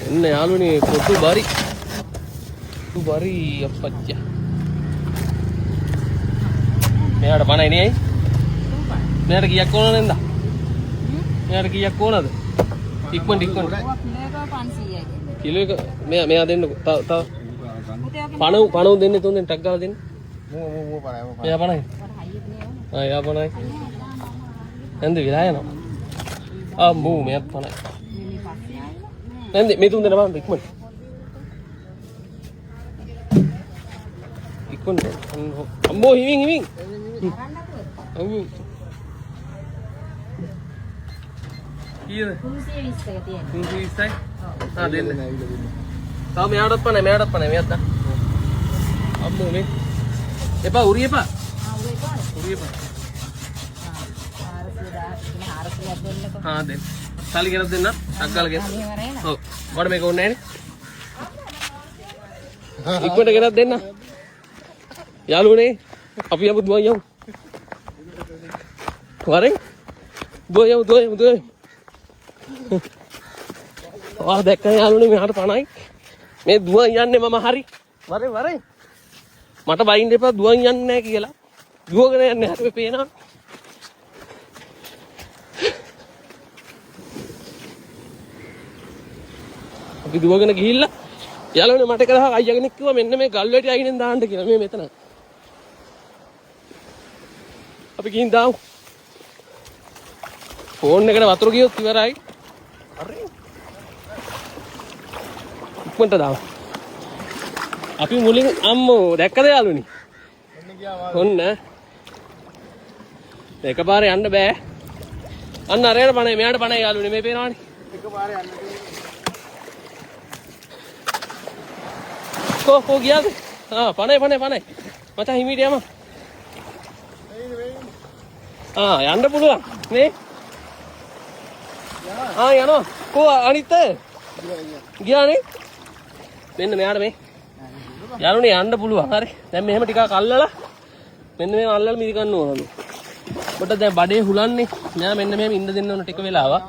එන්න යාළුවනේ කොටු බරි අපච්චා. මෙයාට පණයි නේ. මෙයාට කීයක් ඕනද නේද? මෙයාට කීයක් ඕනද? ඉක්මනට. කිලෝ 500යි. කිලෝ එක මෙයා දෙන්නකෝ. තව පණු දෙන්නේ තුන් දෙනෙක් ටක් ගාලා දෙන්න. මෝ පණයි. මෙයා පණයි. ආ යා පණයි. නැන්ද විලා යනවා. මෝ මෙයාත් පණයි. නැන්ද මේ තුන් දෙනා බලන්න ඉක්මනට. අම්බෝ හිමින් අම්බෝ කීයද 320 එක තියෙනවා 320යි දෙන්න තාම මෙයාටත් පණ මෙයාත් දා අම්බෝ මේ එපා උරි එපා දෙන්න සල්ලි ගෙනත් දෙන්න අක්කලා ගෙන ඔව් වඩ මේක ඕනේ නෑනේ ඉක්මනට ගෙනත් දෙන්න යාළුවනේ අපි යමු දුවන් යමු වරෙන් දුවන් යමු ආ දැක්කම යාළුවනේ මෙහාට පණයි මේ දුවන් යන්නේ මම හරි වරෙන් මට බයින්න එපා දුවන් යන්නේ නැහැ කියලා දුවගෙන යන්නේ හරි පේනවා අපි දුවගෙන ගිහිල්ලා යාළුවනේ මට කළා අයියා කෙනෙක් කිව්වා මෙන්න මේ ගල් වැටි අයිනෙන් දාන්න කියලා මේ මෙතන අපි ගිහින් දාමු ෆෝන් එකට වතුර ගියොත් ඉවරයි හරි ඉක්මනට දාමු අපි මුලින් අම්මෝ දැක්කද යාළුවනි ඔන්න එකපාරේ යන්න බෑ අන්න අරයට පණයි මෙයාට පණයි යාළුවනි මේ පේනවනේ එකපාරේ යන්න කෝ ගියාද පණයි මචං හිමීට යම යන්න පුළුවන් නේ යනවා කෝ අනිත් ගියානේ මෙන්න මෙයාට මේ යාළුවනේ යන්න පුළුවන් හරි දැන් මෙහෙම ටිකක් අල්ලලා මෙන්න මෙහෙම අල්ලලා මිරි ගන්න ඕනලු ඔබට දැන් බඩේ හුලන්නේ මෙයා මෙන්න මෙහෙම ඉන්න දෙන්න ඕන ටික වෙලාවක්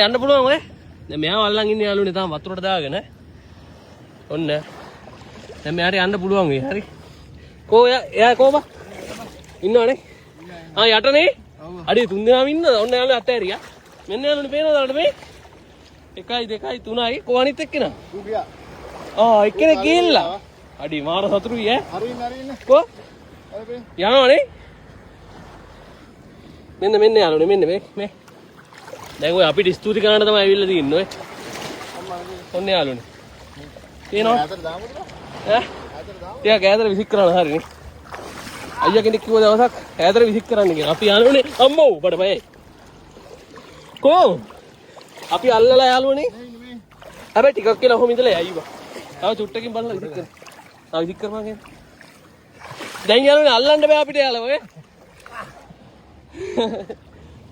යන්න පුළුවන් ඔය දැන් මෙයා අල්ලන් ඉන්නේ යාළුවනේ තාම වතුරට දාගෙන ඔන්න දැන් මෙයාට යන්න පුළුවන් වෙයි හරි කෝ එයා කොහොම ඉන්නවනේ යටනේ අඩි 3 දෙනාම ඉන්නද ඔන්න යාළුවා අතෑරියා මෙන්න යාළුවනේ පේනවද අපිට මේ 1 2 3යි කෝ අනිත් එක්කෙනා ඌ ගියා එක්කෙනෙක් ගිහිල්ලා අඩි මාර සතුටුයි හරින්න කෝ යනවනේ මෙන්න යාළුවනේ මෙන්න මේ දැන් ඔය අපිට ස්තුති කරන්න තමයි ඇවිල්ලා තියෙන්නේ ඔය ඔන්න යාළුවනේ පේනවද ඈතට දාමුද ටිකක් ඈතට විසික් කරන්න හරිනේ අයියා කෙනෙක් කිව්ව දවසක් ඈතට විසික් කරන්න කියලා අපි යාළුවනේ අම්මෝ බඩපයි කෝ අපි අල්ලලා යාළුවනේ හැබැයි ටිකක් කියලා ඔහොම ඉඳලා යයිවා තව චුට්ටකින් බලලා විසික් කරන්න විසික් කරපන් කියන්නේ දැන් යාළුවනේ අල්ලන්න බෑ අපිට යාළුවා ඔය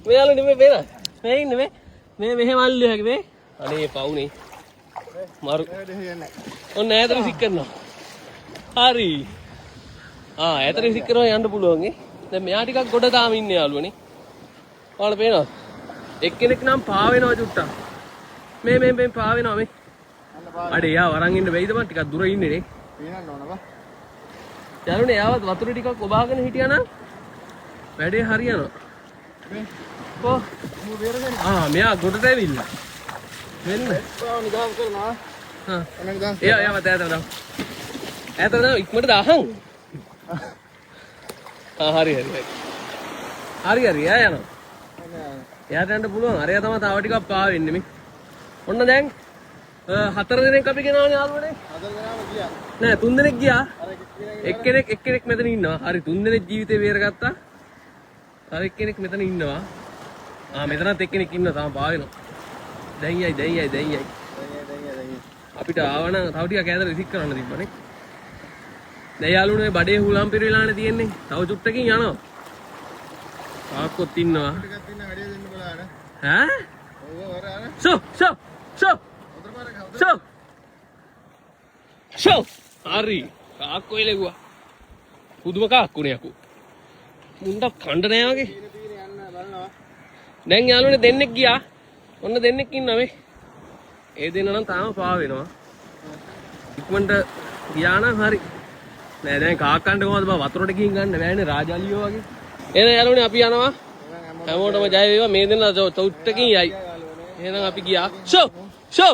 මේ යාළුවනේ මේ පේනවද මේ ඉන්නේ මේ මෙහෙම අල්ලිය හැකි මේ අනේ පවුනේ මාරු ඔන්න ඈතට විසික් කරනවා හරි ඈතට විසික් කරනවා යන්න පුළුවන් දැන් මෙයා ටිකක් ගොඩ තාම ඉන්නේ යාළුවනේ ඔයාලට පේනවද එක්කෙනෙක් නම් පා වෙනවා චුට්ටක් මේ පා වෙනවා මේ අඩේ යා වරන් ඉන්න බැයිද මං ටිකක් දුර ඉන්නේ නේ පේනන්න ඕන බා යාළුවනේ යාවත් වතුර ටිකක් ඔබාගෙන හිටියා නම් වැඩේ හරියනවා මේ කො මෙයා ගොඩට ඇවිල්ලා මෙන්න නිදාම් කරනවා එයා මත ඈතට දාමු ඉක්මනට දාහන් හරි එයා යනවා එයාට යන්න පුළුවන් අරයා තමයි තව ටිකක් පා වෙන්නේ මේ ඔන්න දැන් 4 දිනක් අපි ගෙනාවනේ යාළුවනේ 4 දිනම ගියා නෑ 3 දිනක් ගියා එක්කෙනෙක් මෙතන ඉන්නවා හරි 3 දිනක් ජීවිතේ බේරගත්තා තව එක්කෙනෙක් මෙතන ඉන්නවා මෙතනත් එක්කෙනෙක් ඉන්නවා තාම පා වෙනවා දැන් යයි අපිට ආවනම් තව ටිකක් ඈතට විසික් කරන්න තිබ්බනේ දැන් යාළුවනේ බඩේ හුලම් පිරවිලානේ තියෙන්නේ තව චුට්ටකින් යනවා තාක්කොත් ඉන්නවා ටිකක් ඉන්න වැඩි දෙන්න බලන්න ෂෝ හරි කාක්කෝ එලෙව්වා පුදුම කාක්කුනේ යකෝ මුණ්ඩක් කණ්ඩ නෑ වගේ දැන් යාළුවනේ දෙන්නෙක් ගියා ඔන්න දෙන්නෙක් ඉන්නවා මේ. ඒ දෙන්න නම් තාම පා වෙනවා. ඉක්මනට ගියා නම් හරි. නෑ දැන් කාක්කන්ට කොහොමද බා වතුරට ගිහින් ගන්න බෑනේ රාජාලියෝ වගේ. එහෙනම් යාළුවනේ අපි යනවා. හැමෝටම ජය වේවා. මේ දෙන්න චුට්ටකින් යයි. එහෙනම් අපි ගියා. ෂෝ! ෂෝ!